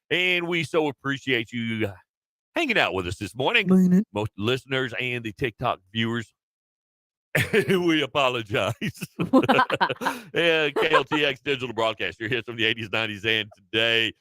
And we so appreciate you hanging out with us this morning, Mean it. most listeners and the TikTok viewers. We apologize. Yeah, KLTX Digital Broadcast. Your hits from the 80s, 90s, and today.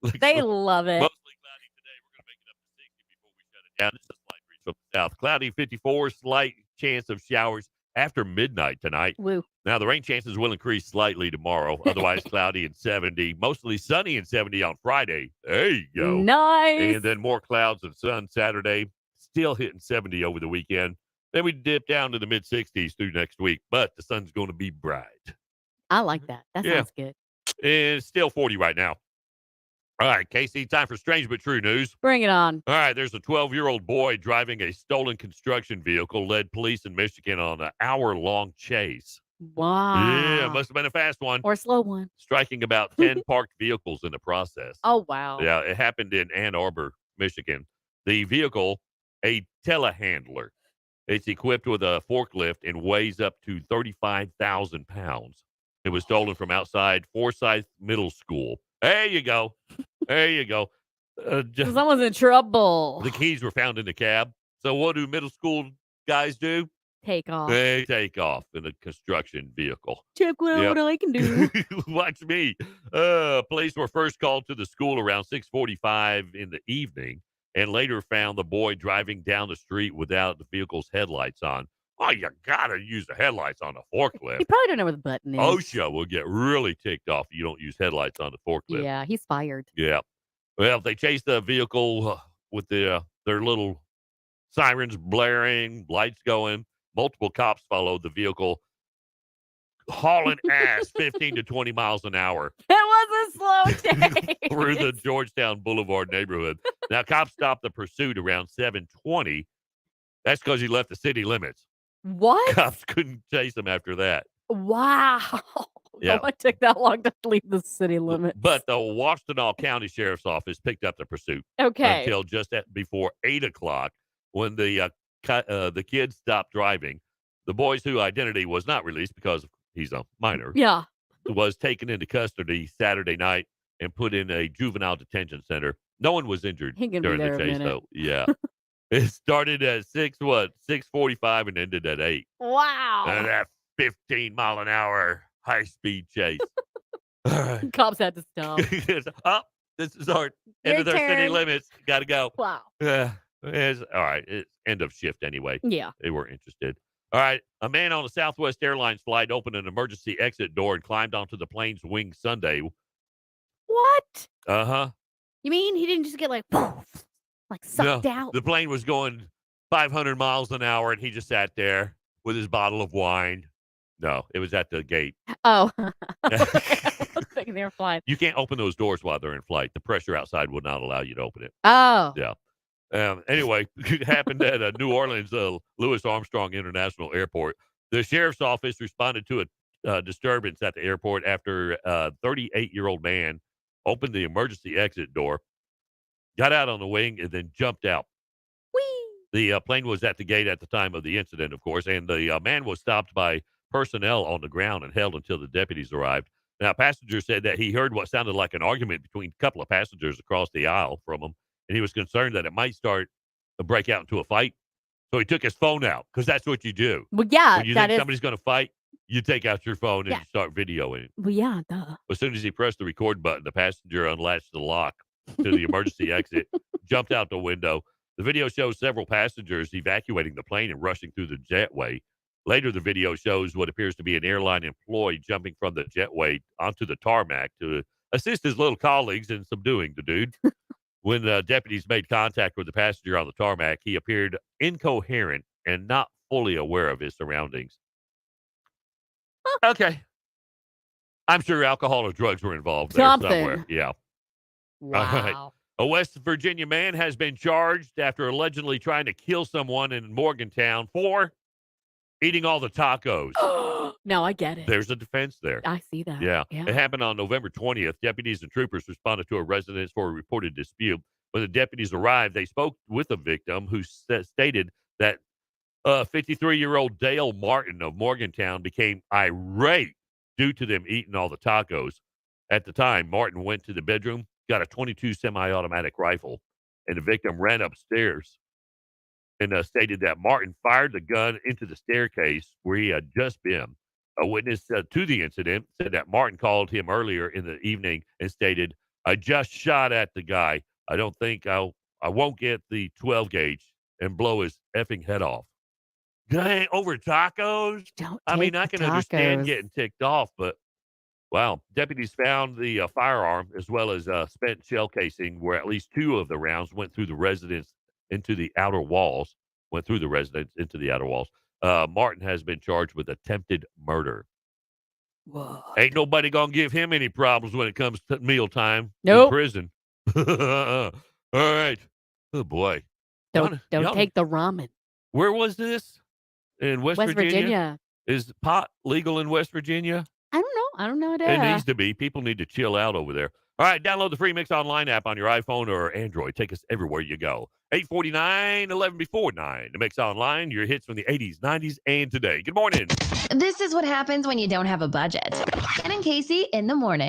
Looks They love it. mostly cloudy today. We're going to make it up to 60 before we shut it down. Just a slight breeze from the south. Cloudy 54, slight chance of showers after midnight tonight. Woo. Now, the rain chances will increase slightly tomorrow. Otherwise, cloudy and 70. Mostly sunny and 70 on Friday. There you go. Nice. And then more clouds and sun Saturday. Still hitting 70 over the weekend. Then we dip down to the mid-60s through next week. But the sun's going to be bright. I like that. That Yeah. sounds good. And it's still 40 right now. All right, Casey, time for strange but true news. Bring it on. All right, there's a 12-year-old boy driving a stolen construction vehicle led police in Michigan on an hour-long chase. Wow. Yeah, must have been a fast one. Or a slow one. Striking about 10 parked vehicles in the process. Oh, wow. Yeah, it happened in Ann Arbor, Michigan. The vehicle, a telehandler. It's equipped with a forklift and weighs up to 35,000 pounds. It was stolen from outside Forsyth Middle School. There you go. There you go. Someone's in trouble. The keys were found in the cab. So what do middle school guys do? Take off. They take off in a construction vehicle. Check what I can do. Watch me. Police were first called to the school around 6:45 in the evening and later found the boy driving down the street without the vehicle's headlights on. Oh, you got to use the headlights on the forklift. He probably don't know where the button is. OSHA will get really ticked off if you don't use headlights on the forklift. Yeah, he's fired. Yeah. Well, they chased the vehicle with their little sirens blaring, lights going. Multiple cops followed the vehicle, hauling ass 15 to 20 miles an hour. It was a slow day. Through the Georgetown Boulevard neighborhood. Now, cops stopped the pursuit around 7:20. That's because he left the city limits. What? Cops couldn't chase him after that. Wow. Yeah. It took that long to leave the city limits. But the Washtenaw County Sheriff's Office picked up the pursuit Okay. until just before 8 o'clock when the kids stopped driving. The boy's whose identity was not released because he's a minor. Yeah. Was taken into custody Saturday night and put in a juvenile detention center. No one was injured He can during be there the a chase, minute. though. Yeah. It started at 6:45 and ended at 8. Wow. And that 15-mile-an-hour high-speed chase. All right. Cops had to stop. Oh, this is our end of their city turn. limits. Got to go. Wow. All right. It's end of shift anyway. Yeah. They weren't interested. All right. A man on a Southwest Airlines flight opened an emergency exit door and climbed onto the plane's wing Sunday. What? Uh-huh. You mean he didn't just get sucked out? The plane was going 500 miles an hour, and he just sat there with his bottle of wine. No, it was at the gate. Oh. I was thinking they were flying. You can't open those doors while they're in flight. The pressure outside will not allow you to open it. Oh. Yeah. Anyway, it happened at New Orleans Louis Armstrong International Airport. The sheriff's office responded to a disturbance at the airport after a 38-year-old man opened the emergency exit door, got out on the wing, and then jumped out. Whee! The plane was at the gate at the time of the incident, of course, and the man was stopped by personnel on the ground and held until the deputies arrived. Now, passengers said that he heard what sounded like an argument between a couple of passengers across the aisle from him, and he was concerned that it might start to break out into a fight. So he took his phone out, because that's what you do. Well, yeah. When you think somebody's going to fight, you take out your phone and you start videoing it. Well, yeah, duh. As soon as he pressed the record button, the passenger unlatched the lock to the emergency exit, jumped out the window. The video shows several passengers evacuating the plane and rushing through the jetway. Later, the video shows what appears to be an airline employee jumping from the jetway onto the tarmac to assist his little colleagues in subduing the dude. When the deputies made contact with the passenger on the tarmac, he appeared incoherent and not fully aware of his surroundings. Okay. I'm sure alcohol or drugs were involved there somewhere. Yeah. Wow. All right. A West Virginia man has been charged after allegedly trying to kill someone in Morgantown for eating all the tacos. No, I get it. There's a defense there. I see that. Yeah. It happened on November 20th. Deputies and troopers responded to a residence for a reported dispute. When the deputies arrived, they spoke with the victim who stated that 53-year-old Dale Martin of Morgantown became irate due to them eating all the tacos. At the time, Martin went to the bedroom, got a 22 semi-automatic rifle, and the victim ran upstairs and stated that Martin fired the gun into the staircase where he had just been. A witness to the incident said that Martin called him earlier in the evening and stated, "I just shot at the guy. I don't think I won't get the 12 gauge and blow his effing head off." Dang, over tacos? Don't I mean, take I the can understand tacos. getting ticked off, but wow. Deputies found the firearm as well as spent shell casing where at least two of the rounds went through the residence into the outer walls, went through the residence into the outer walls. Martin has been charged with attempted murder. What? Ain't nobody gonna give him any problems when it comes to mealtime in Nope. prison. All right. Oh boy. Don't Y'all, take the ramen. where was this? In West West Virginia? Virginia. Is pot legal in West Virginia? I don't know. I don't know. It needs to be. People need to chill out over there. All right, download the free Mix Online app on your iPhone or Android. Take us everywhere you go. 849, 11 before 9. The Mix Online, your hits from the 80s, 90s, and today. Good morning. This is what happens when you don't have a budget. Ken and Casey in the morning.